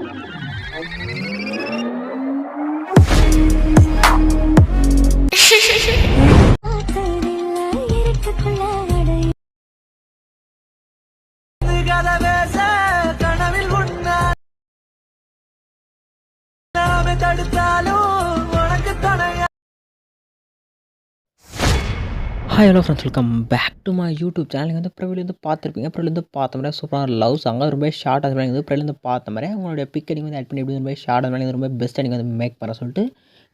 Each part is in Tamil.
Hi hello friends, welcome back to my YouTube channel. நீங்கள் வந்து ப்ரொவிலேருந்து பார்த்துருப்பீங்க. ப்ரொவிலேருந்து பார்த்த மாதிரி சூப்பராக லவ் சாங்காக ரொம்ப ஷார்ட்டாக வந்து ப்ரொவிலேருந்து பார்த்த மாதிரி உங்களுடைய பிக்கை நீங்கள் வந்து ஆட் பண்ணி எப்படி ரொம்ப ஷார்ட்டாக மாதிரி ரொம்ப பெஸ்ட்டாக நீங்கள் வந்து மேக் பண்ண சொல்லிட்டு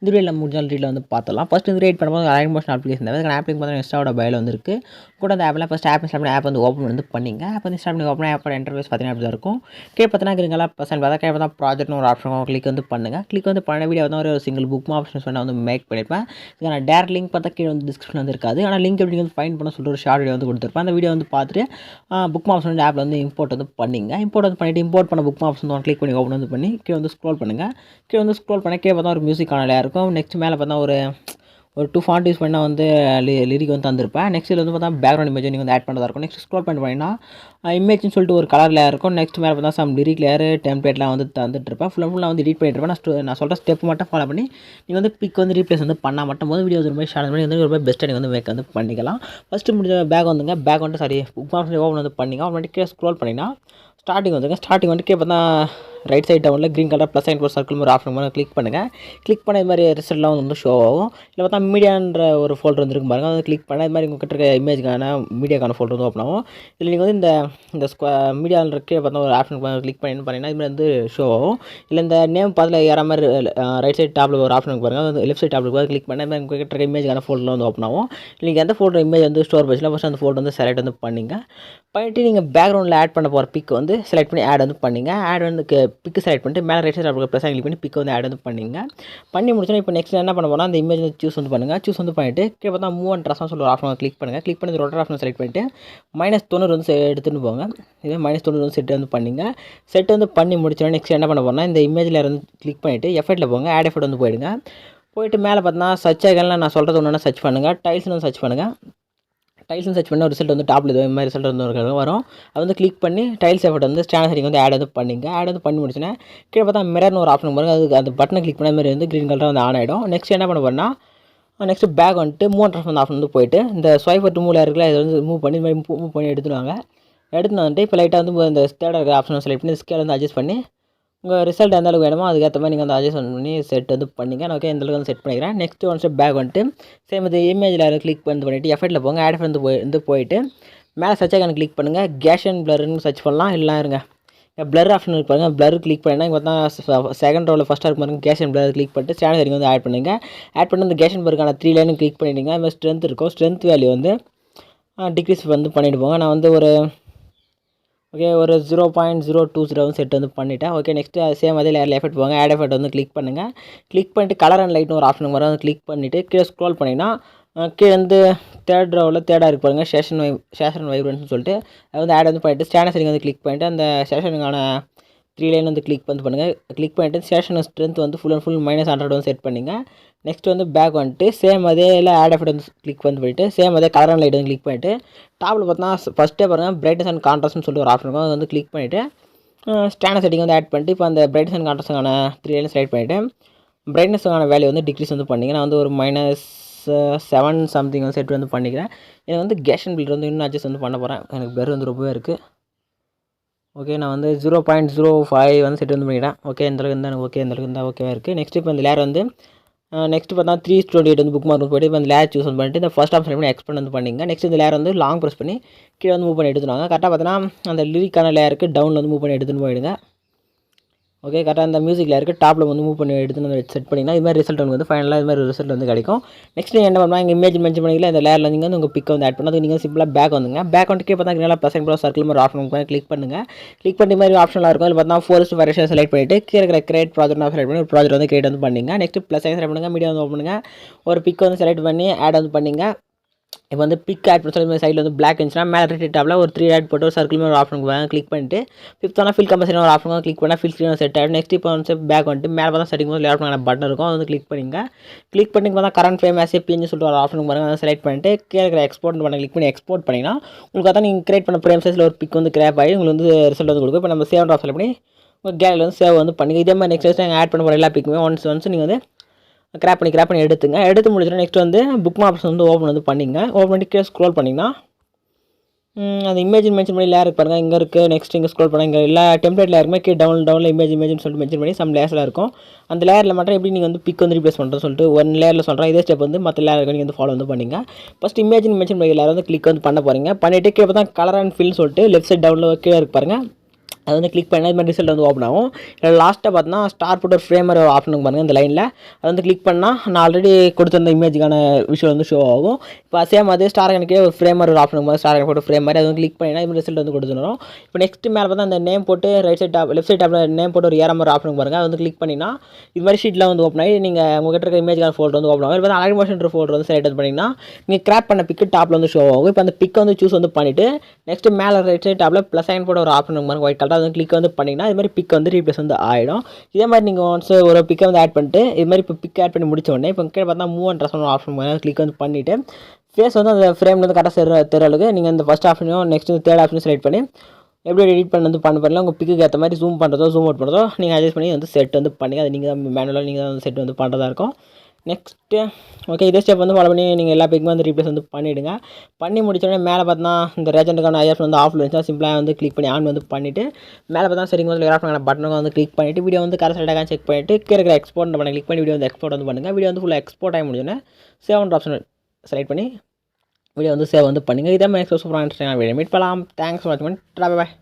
இந்த வீடியோ முடிஞ்சால் ரீட்டில் வந்து பார்த்தலாம். ஃபஸ்ட் இந்த ரேட் பண்ணும்போது அலைன் மோஷன் அப்ளிகேஷன் தேவை. அதுக்கு ஆப்பிங் பார்த்தா இன்ஸ்டாவோட பயில் வந்துருக்கு. கூட அந்த ஆப்லாம் ஃபஸ்ட் ஆப் இன்ஸ்டால் பண்ணி ஆப் வந்து ஓப்பன் வந்து பண்ணிங்க. ஆப் வந்து இன்ஸ்டால் பண்ணி ஓப்பன் ஆப்போட இன்டர்ஃபேஸ் பார்த்தீங்கன்னா அப்படி தான் இருக்கும். கீழே பார்த்தீங்கன்னா இருக்கிறீங்களா பர்சன்ட் பார்த்தா கீழே பார்த்தா ப்ராஜெக்ட்னு ஒரு ஆப்ஷன் கிளிக் வந்து பண்ணுங்கள். கிளிக் வந்து பண்ண வீடியோ வந்து ஒரு சிங்கிள் புக் ஆப்ஷன் சொன்னால் வந்து மேக் பண்ணியிருப்பேன். இதுக்கான டேரக்ட் லிங்க் பார்த்தா கீழே வந்து டிஸ்கிரிப்ஷன் வந்து இருக்காது. ஆனால் லிங்க் எப்படி வந்து ஃபைன் பண்ண சொல்லிட்டு ஒரு ஷார்ட் வீடியோ வந்து கொடுத்துருப்பேன். அந்த வீடியோ வந்து பார்த்துட்டு புக் ஆப்ஷன் வந்து ஆப்பில் வந்து இம்போர்ட் வந்து பண்ணிங்க. இம்போர்ட் வந்து பண்ணிவிட்டு இம்போர்ட் பண்ண புக் ஆப்ஷன் வந்து கிளிக் பண்ணி ஓப்பன் வந்து பண்ணி கீழே வந்து ஸ்க்ரோல் பண்ணுங்கள். கீழே வந்து ஸ்க்ரோல் பண்ண கீழே பார்த்தா ஒரு மியூசிக் காணலையாக இருக்கும். நெக்ஸ்ட் மேலே பார்த்தா ஒரு 2 ஃபாண்ட் யூஸ் பண்ணால் வந்து லிரிக் வந்து தந்திருப்பேன். நெக்ஸ்ட் இதில் வந்து பார்த்தா பேக்ரவுண்ட் இமேஜ் நீங்கள் வந்து ஆட் பண்ணுறதா இருக்கும். நெக்ஸ்ட் ஸ்க்ரோல் பண்ணி பண்ணிங்கன்னா இமேஜ்னு சொல்லிட்டு ஒரு கலர் லேயர் இருக்கும். நெக்ஸ்ட் மேலே பார்த்தா சம் லிரிக் லேயர் டெம்ப்ளேட்லாம் வந்து தந்துட்டு இருப்பேன். ஃபுல்லாக வந்து எடிட் பண்ணிட்டு இருப்பேன். நான் சொல்கிற ஸ்டெப் மட்டும் ஃபாலோ பண்ணி நீங்கள் வந்து பிக் வந்து ரீப்ளேஸ் வந்து பண்ணால் மட்டும் போது வீடியோ ரொம்ப ஷார்ட் பண்ணி வந்து ரொம்ப பெஸ்ட்டாக நீங்கள் வந்து மேக் வந்து பண்ணிக்கலாம். ஃபஸ்ட்டு முடிஞ்ச பேக் வந்துங்க. பேக் வந்து சாரி புக் ஆப்ஷன் ஓப்பன் வந்து பண்ணிங்க. ஓப்பன் பண்ணி கீழே ஸ்க்ரோல் பண்ணிங்கன்னா ஸ்டார்டிங் வந்துங்க. ஸ்டார்டிங் வந்து பார்த்தா ரைட் சைட் டவுனில் க்ரீன் கலர் ப்ளஸ் சைன் ஒரு சர்க்கிள் ஒரு ஆப்ஷன் மாதிரி கிளிக் பண்ணுங்கள். கிளிக் பண்ண இது மாதிரி ரிசல்ட்லாம் வந்து ஷோ ஆகும். இல்லை பார்த்தா மீடியான்ற ஒரு ஃபோல்டர் வந்துருக்கு பாருங்கள். அதை கிளிக் பண்ண இது மாதிரி உங்கள் கிட்ட இருக்க இமேஜுக்கான மீடியாக்கான ஃபோல்டர் வந்து ஓப்பன் ஆகும். இதில் நீங்கள் வந்து இந்த மீடியாவில் இருக்க பார்த்தா ஒரு ஆப்ஷன் கிளிக் பண்ணிங்கன்னா இது மாதிரி வந்து ஷோ ஆகும். இல்லை இந்த நேம் பார்த்துல ஏற மாதிரி ரைட் சைட் டாப்பில் ஒரு ஆப்ஷன் பாருங்கள். அது லெஃப்ட் சைட் டாப்பில் கிளிக் பண்ண இது மாதிரி உங்கள் கிட்ட இருக்க இமேஜுக்கான ஃபோல்டர் வந்து ஓப்பன் ஆகும். நீங்கள் எந்த ஃபோல்டர் இமேஜ் வந்து ஸ்டோர் பண்ணிச்சுன்னா ஃபஸ்ட் அந்த ஃபோல்டர் வந்து செலக்ட் வந்து பண்ணிங்க. பண்ணிவிட்டு நீங்கள் பேக்ரவுண்டில் ஆட் பண்ண போகிற பிக் வந்து செலக்ட் பண்ணி ஆட் வந்து பண்ணிங்க. ஆட் வந்து பிக்கு செலக்ட் பண்ணிட்டு மேலே ரைட் சைட் ப்ளஸ் கிளிக் பண்ணி பிக் வந்து ஆட் வந்து பண்ணிங்க. பண்ணி முடிச்சோன்னா இப்போ நெக்ஸ்ட் என்ன பண்ண போனால் அந்த இமேஜ் வந்து சூஸ் வந்து பண்ணுங்கள். சூஸ் வந்து பண்ணிவிட்டு கீழே பார்த்தா மூவ் அண்ட் ட்ரெஸ்ஸாக சொல்லி ஒரு ஆப்ஷன் கிளிக் பண்ணுங்கள். கிளிக் பண்ணி ரொட்டர் ஆப்ஷன் செலக்ட் பண்ணிவிட்டு -90 வந்து எடுத்துகிட்டு போங்க. இதே -90 வந்து செட் வந்து பண்ணிங்க. செட் வந்து பண்ணி முடிச்சோன்னா நெக்ஸ்ட் என்ன பண்ண போனால் இந்த இமேஜில் இருந்து கிளிக் பண்ணிவிட்டு எஃபெக்ட்டில் போங்க. ஆட் எஃபெக்ட் வந்து போயிடுங்க. போயிட்டு மேலே பார்த்தீங்கன்னா சர்ச் ஐக்கனில் நான் சொல்கிறது ஒன்று சர்ச் பண்ணுங்கள். டைல்ஸ்னு வந்து சர்ச் பண்ணுங்கள். டைல்ஸ்னு சர்ச் பண்ண ஒரு ரிசல்ட் வந்து டாப்பில் இது மாதிரி ரிசல்ட் வந்து வரும். அது வந்து கிளிக் பண்ணி டைல்ஸ் எஃபெக்ட் வந்து ஸ்டாண்டர்ட் செட்டிங் வந்து ஆட் வந்து பண்ணிங்க. ஆட் வந்து பண்ணி முடிச்சுன்னா கீழே பார்த்தா மிரர்னு ஒரு ஆப்ஷன் பாருங்கள். அது அந்த பட்டனை கிளிக் பண்ண மாதிரி வந்து க்ரீன் கலராக வந்து ஆன் ஆகிடும். நெக்ஸ்ட் என்ன பண்ண போகிறேன்னா நெக்ஸ்ட் பேக் வந்துட்டு மூவ் அண்ட் ட்ரான்ஸ்ஃபார்ம் ஆப்ஷன் வந்து போயிட்டு இந்த ஸ்வைப் டு மூவ்ல இருக்குல்ல இதை வந்து மூவ் பண்ணி எடுத்துடுவாங்க. எடுத்துன்னு வந்துட்டு இப்போ லைட்டாக வந்து இந்த தேர்ட் இருக்கிற ஆப்ஷன் செலக்ட் பண்ணி ஸ்கேல் வந்து அட்ஜஸ்ட் பண்ணி உங்கள் ரிசல்ட் எந்த அளவுக்கு வேணுமோ அதுக்கேற்ற மாதிரி நீங்கள் வந்து அட்ஜஸ்ட் பண்ணி செட் வந்து பண்ணிங்க. நான் ஓகே இந்த அளவுக்கு வந்து செட் பண்ணிக்கிறேன். நெக்ஸ்ட் ஒன் ஸ்டெப் பேக் வந்துட்டு சேம் இது இமேஜில் கிளிக் பண்ணிவிட்டு எஃபெக்ட்டில் போங்க. ஆட் வந்து போயிட்டு மேலே சர்ச் ஐக்கான கிளிக் பண்ணுங்கள். கேஷன் பிளர்னு சர்ச் பண்ணலாம். இல்லை இருங்க பிளர் ஆப்ஷன் இருக்கு பாருங்கள். பிளர் கிளிக் பண்ணினா இங்கே பார்த்தா செகண்ட் ரோவில் ஃபஸ்ட்டாக இருக்கு பாருங்கள். கேஷன் பிளர் கிளிக் பண்ணிட்டு ஸ்டாண்டர்ட் செட்டிங் வந்து ஆட் பண்ணுங்கள். ஆட் பண்ணி அந்த கேஷன் பிளருக்கான 3 லைனும் கிளிக் பண்ணிவிடுங்க. அது மாதிரி ஸ்ட்ரென்த் இருக்கும். ஸ்ட்ரென்த் வேல்யூ வந்து டிக்ரீஸ் வந்து பண்ணிவிட்டு போங்க. நான் வந்து ஒரு 0.020 செட் வந்து பண்ணிவிட்டேன். ஓகே நெக்ஸ்ட்டு சேம் அதே லேயரில் எஃபெக்ட் போங்க. ஆட் எஃபெக்ட் வந்து கிளிக் பண்ணுங்கள். கிளிக் பண்ணிட்டு கலர் அண்ட் லைட்னு ஒரு ஆப்ஷன் வரும். அதை கிளிக் பண்ணிவிட்டு கீழே ஸ்க்ரோல் பண்ணிங்கன்னா கீழே வந்து தேர்ட் ரோவில் தேர்டாக இருக்கு பாருங்கள். சேஷன் வைப்ரன்ஸ்னு சொல்லிட்டு அது வந்து ஆட் வந்து பண்ணிவிட்டு ஸ்டாண்டர்ட் செட்டிங் வந்து கிளிக் பண்ணிவிட்டு அந்த சேஷனுக்கான 3 லைன் வந்து கிளிக் வந்து பண்ணுங்கள். கிளிக் பண்ணிவிட்டு சேஷன் ஸ்ட்ரென்த் வந்து ஃபுல் அண்ட் ஃபுல் -100 வந்து செட் பண்ணிங்க. நெக்ஸ்ட் வந்து பேக் வந்துட்டு சேம் அதே இல்லை ஆட் எஃபெக்ட் வந்து கிளிக் வந்து பண்ணிவிட்டு சேம் அதே கலர் அண்ட் லைட் வந்து கிளிக் பண்ணிவிட்டு டாப்பில் பார்த்தா ஃபஸ்ட்டே பாருங்கள் பிரைட்னஸ் அண்ட் கான்ட்ராஸ்ட்னு சொல்லிட்டு ஒரு ஆப்ஷன் இருக்கும். அது வந்து கிளிக் பண்ணிவிட்டு ஸ்டாண்டர்ட் செட்டிங் வந்து ஆட் பண்ணிட்டு இப்போ அந்த பிரைட்னஸ் அண்ட் கான்ட்ராஸ்ட்டுக்கான 3 லைன் செலக்ட் பண்ணிவிட்டு பிரைட்னஸுக்கான வேல்யூ வந்து டிக்ரீஸ் வந்து பண்ணிங்க. நான் வந்து ஒரு -7 சம்திங் வந்து செட் வந்து பண்ணிக்கிறேன். எனக்கு வந்து கேஷன் பில்டர் வந்து இன்னும் அட்ஜஸ்ட் வந்து பண்ண போகிறேன். எனக்கு பெர் வந்து ரொம்பவே இருக்குது. ஓகே நான் வந்து 0.05 வந்து செட் வந்து பண்ணிக்கிறேன். ஓகே இந்தளவுக்கு இருந்தால் எனக்கு ஓகே இந்தளவுக்கு இருந்தால் ஓகேவாக இருக்குது. நெக்ஸ்ட் இப்போ இந்த லேயர் வந்து நெக்ஸ்ட் பார்த்தா 328 வந்து புக் மார்க் போய்ட்டு இப்போ இந்த லேயர் சூஸ் பண்ணிட்டு இந்த ஃபஸ்ட் ஆப்ஷன் பண்ணி எக்ஸ்பெண்ட் வந்து பண்ணிங்க. நெக்ஸ்ட் இந்த லேயர் வந்து லாங் ப்ரெஸ் பண்ணி கீழே வந்து மூவ் பண்ணி எடுத்துனாங்க. கரெக்டாக பார்த்தீங்கன்னா அந்த லிரிக்கான லேயருக்கு டவுனில் வந்து மூவ் பண்ணி எடுத்துன்னு போயிடுங்க. ஓகே கரெக்டாக அந்த மியூசிக்கில் இருக்குது டாப்பில் வந்து மூவ் பண்ணி எடுத்து செட் பண்ணிங்கன்னா இது மாதிரி ரிசல்ட் வந்து ஃபைனலாக இது மாதிரி ரிசல்ட் வந்து கிடைக்கும். நெக்ஸ்ட் நீங்கள் என்ன பண்ணலாம் இங்கே இமேஜ் மென்ஷன் பண்ணிக்கலாம். இந்த லேயரில் நீங்கள் வந்து உங்கள் பிக் வந்து ஆட் பண்ணி அது நீங்கள் சிம்பிளாக பேக் வந்துங்க. பேக் வந்துட்டு பார்த்தா நல்லா ப்ளஸ் ப்ளஸ் சர்க்கிள் மாதிரி ஆப்ஷன் கிளிக் பண்ணுங்கள். கிளிக் பண்ணி மாதிரி ஆப்ஷனாக இருக்கும். அதில் பார்த்தா 4 வெர்ஷன் செலக்ட் பண்ணிவிட்டு கீழே இருக்கிற கிரியேட் ப்ராஜெக்ட் செலக்ட் பண்ணி ஒரு ப்ராஜெக்ட் வந்து கிரியேட் வந்து பண்ணிங்க. நெக்ஸ்ட் ப்ளஸ் செலக்ட் பண்ணுங்கள். மீடியா வந்து ஓப்பன் பண்ணுங்கள். ஒரு பிக் வந்து செலக்ட் பண்ணி ஆட் வந்து பண்ணிங்க. இப்போ வந்து பிக் ஆட் பண்ணி சொல்லி சைடில் வந்து பிளாக் இருந்துச்சுன்னா மேலே ரைட் டாப்பில் ஒரு 3 ஆட் போட்டு ஒரு சர்க்கிள் மாதிரி ஒரு ஆப்ஷன் கிளிக் பண்ணிட்டு ஃபிஃப்த்தான ஃபில் கம்பல்சரி ஒரு ஆப்ஷன் கிளிக் பண்ணால் ஃபில் ஸ்க்ரீன் செட் ஆகிடும். நெக்ஸ்ட் இப்போ வந்து பேக் வந்துட்டு மேலே பார்த்தா செட்டிங் போது லேட் பண்ண பட்டன் இருக்கும். அது வந்து கிளிக் பண்ணிங்க. கிளிக் பண்ணி பார்த்தா கரண்ட் ஃப்ரேம் ஆஸ் பின்னு சொல்லிட்டு ஒரு ஆப்ஷன் பாருங்கள். அதை செலக்ட் பண்ணிட்டு கீழே இருக்கிற எக்ஸ்போர்ட் பண்ண கிளிக் பண்ணி எக்ஸ்போர்ட் பண்ணிங்கன்னா உங்களுக்கு பார்த்தா நீங்கள் கிரியேட் பண்ண ஃப்ரேம் சைஸில் ஒரு பிக் வந்து கிராப் ஆகி உங்களுக்கு வந்து ரிசல்ட் வந்து கொடுக்கும். இப்போ நம்ம சேவ் ஆஃப் செலக்ட் பண்ணி உங்கள் கேலரியில் வந்து சேவ் வந்து பண்ணிங்க. இதே மாதிரி நெக்ஸ்ட் நீங்கள் ஆட் பண்ண போகிற எல்லா பிக்குமே ஒன்ஸ் நீங்கள் வந்து கிராப் பண்ணி எடுத்துங்க. எடுத்து முடிச்சுட்டு நெக்ஸ்ட் வந்து புக் மாப்ஸ் வந்து ஓப்பன் வந்து பண்ணிங்க. ஓப்பன் பண்ணி கீழே ஸ்க்ரோல் பண்ணிங்கன்னா அந்த இமேஜ் மென்ஷன் பண்ணி லேயர் பாருங்க இங்கே இருக்குது. நெக்ஸ்ட் இங்கே ஸ்க்ரோல் பண்ணி இங்கே எல்லா டெம்ப்ளேட் லேயருமே கீழே டவுனில் இமேஜ்னு சொல்லிட்டு மென்ஷன் பண்ணி சம் லேயர்ஸில் இருக்கும். அந்த லேயரில் மட்டும் எப்படி நீங்கள் வந்து பிக் வந்து ரீப்ளேஸ் பண்ணுறது சொல்லிட்டு ஒன் லேயரில் சொல்கிறேன். இதே ஸ்டெப் வந்து மற்ற லேயருக்கு நீங்கள் வந்து ஃபாலோ வந்து பண்ணிங்க. ஃபஸ்ட் இமேஜ் மென்ஷன் பண்ணி லேயர் வந்து கிளிக் வந்து பண்ண போகிறீங்க. பண்ணிவிட்டு கீழே தான் கலர் அண்ட் ஃபில் சொல்லிட்டு லெஃப்ட் சைட் டவுனில் கீழே இருக்கு பாருங்கள். அது வந்து கிளிக் பண்ணால் இது மாதிரி ரிசல்ட் வந்து ஓப்பன் ஆகும். இதில் லாஸ்ட்டாக பார்த்தீங்கன்னா ஸ்டார் போட்டு ஒரு ஃப்ரேமர் ஒரு ஆப்ஷனுக்கு பாருங்கள் இந்த லைனில். அது வந்து கிளிக் பண்ணால் நான் ஆல்ரெடி கொடுத்துருந்த இமேஜுக்கான விஷயம் வந்து ஷோ ஆகும். இப்போ சேம் அதே ஸ்டார் கணக்கே ஒரு ஃப்ரேமர் ஒரு ஆப்ஷனுக்கு போது ஸ்டார் கணக்கு போட்டு ஃப்ரேம் மாதிரி அது வந்து கிளிக் பண்ணினா இது ரிசல்ட் வந்து கொடுத்துரும். இப்போ நெக்ஸ்ட் மேலே பார்த்தா அந்த நேம் போட்டு right side top left side டாப்பில் நேம் போட்டு ஒரு ஏரம் ஒரு ஆப்ஷனுக்கு பாருங்கள். அது வந்து கிளிக் பண்ணினா இது மாதிரி ஷீட்டில் வந்து ஓப்பன் ஆகி நீங்கள் உங்கள்கிட்ட இருக்க இமேஜுக்கான ஃபோல்டர் வந்து ஓப்பன் ஆகும். இப்போ அலைன் மோஷன் ஃபோல்டர் வந்து செலக்ட் பண்ணிங்கன்னா நீங்கள் கிராப் பண்ண பிக்கு டாப்பில் வந்து ஷோ ஆகும். இப்போ அந்த பிக்கை வந்து சூஸ் வந்து பண்ணிவிட்டு நெக்ஸ்ட் மேலே ரைட் சைட் டாப்பில் ப்ளஸ் சைன் போட்டு ஒரு ஆப்ஷனுக்கு பாருங்கள் ஒயிட் கலர். அது வந்து கிளிக் வந்து பண்ணிங்கன்னா இது மாதிரி பிக் வந்து ரீப்ளேஸ் வந்து ஆகிடும். இதே மாதிரி நீங்கள் ஒன்ஸ் ஒரு பிக்கை வந்து ஆட் பண்ணிட்டு இது மாதிரி இப்போ பிக் ஆட் பண்ணி முடிச்ச உடனே இப்போ கீழே பார்த்தா move and dress option click வந்து பண்ணிவிட்டு ஃபேஸ் வந்து அந்த ஃப்ரேமில் வந்து கரெக்டாக தெரியலுக்கு நீங்கள் இந்த ஃபஸ்ட் ஆப்ஷனையும் நெக்ஸ்ட் தேர்ட் ஆப்ஷனையும் செலக்ட் பண்ணி எப்படி எடிட் பண்ணி வந்து பண்ணல உங்கள் பிக்கு ஏற்ற மாதிரி ஜூம் பண்ணுறதோ ஜூம் அவுட் பண்ணுறதோ நீங்கள் அட்ஜஸ்ட் பண்ணி வந்து செட் வந்து பண்ணிங்க. அது நீங்கள் தான் மேனுவலாக நீங்கள் தான் செட் வந்து பண்ணுறதா இருக்கும். நெக்ஸ்ட்டு ஓகே இதே ஸ்டெப் வந்து ஃபாலோ பண்ணி நீங்கள் எல்லா பிக்குமே வந்து ரீப்ளேஸ் வந்து பண்ணிவிடுங்க. பண்ணி முடிச்சோடனே மேலே பார்த்தா இந்த ரேஜெண்டுக்கான ஐஎஃப் வந்து ஆஃப்ல இருந்துச்சா சிம்பிளாக வந்து கிளிக் பண்ணி ஆன் வந்து பண்ணிவிட்டு மேலே பார்த்தா சரிங்க வந்து கிராஃப்டான பட்டனை வந்து கிளிக் பண்ணிவிட்டு வீடியோ வந்து கரெக்டாக செக் பண்ணிவிட்டு கீழே இருக்கிற எக்ஸ்போர்ட் பண்ணி கிளிக் பண்ணி வீடியோ வந்து எக்ஸ்போர்ட் வந்து பண்ணுங்கள். வீடியோ வந்து ஃபுல்லாக எக்ஸ்போர்ட் ஆகி முடிஞ்சோன்னே சேவ் ஆப்ஷன் செலக்ட் பண்ணி வீடியோ வந்து சேவ் வந்து பண்ணுங்கள். இதே மாதிரி சூப்பராக இன்ட்ரெஸ்டிங்காக வீடியோ மீட் பண்ணலாம். தேங்க்ஸ் ஃபார் வாட்சிங். பாய்.